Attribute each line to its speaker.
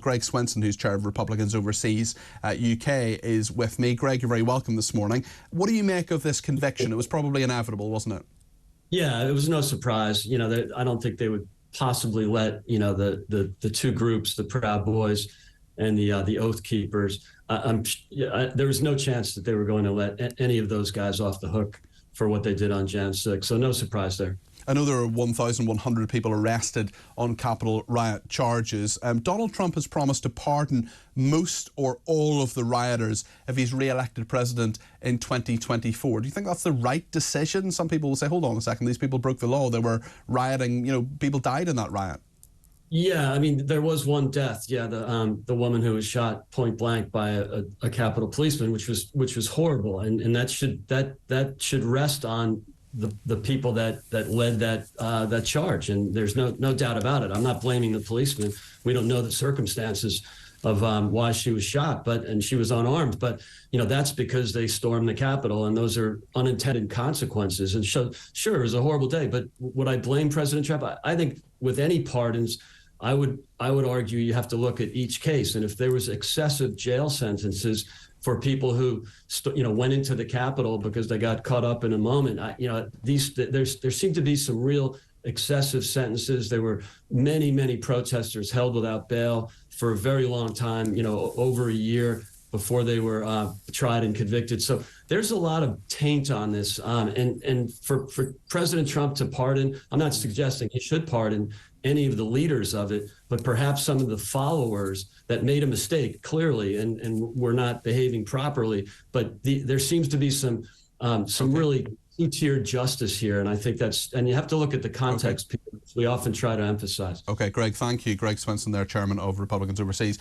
Speaker 1: Greg Swenson, who's chair of Republicans Overseas UK, is with me. Greg, you're very welcome this morning. What do you make of this conviction? It was probably inevitable, wasn't it?
Speaker 2: Yeah, it was no surprise. I don't think they would possibly let, the two groups, the Proud Boys and the Oath Keepers, there was no chance that they were going to let any of those guys off the hook for what they did on Jan 6. So no surprise there.
Speaker 1: I know there are 1,100 people arrested on Capitol riot charges. Donald Trump has promised to pardon most or all of the rioters if he's re-elected president in 2024. Do you think that's the right decision? Some people will say, hold on a second, these people broke the law. They were rioting, people died in that riot.
Speaker 2: Yeah, I mean, there was one death. Yeah, the woman who was shot point blank by a Capitol policeman, which was horrible, and that should rest on the people that led that charge, and there's no doubt about it. I'm not blaming the policeman. We don't know the circumstances of why she was shot, and she was unarmed. But that's because they stormed the Capitol, and those are unintended consequences. And sure, it was a horrible day. But would I blame President Trump? I think with any pardons, I would argue you have to look at each case, and if there was excessive jail sentences for people who went into the Capitol because they got caught up in a moment, there seemed to be some real excessive sentences. There were many protesters held without bail for a very long time, over a year before they were tried and convicted. So there's a lot of taint on this. And for President Trump to pardon, I'm not suggesting he should pardon any of the leaders of it, but perhaps some of the followers that made a mistake clearly and were not behaving properly. But there seems to be some really two-tiered justice here, and I think and you have to look at the context. We often try to emphasize.
Speaker 1: Okay, Greg, thank you. Greg Swenson there, chairman of Republicans Overseas.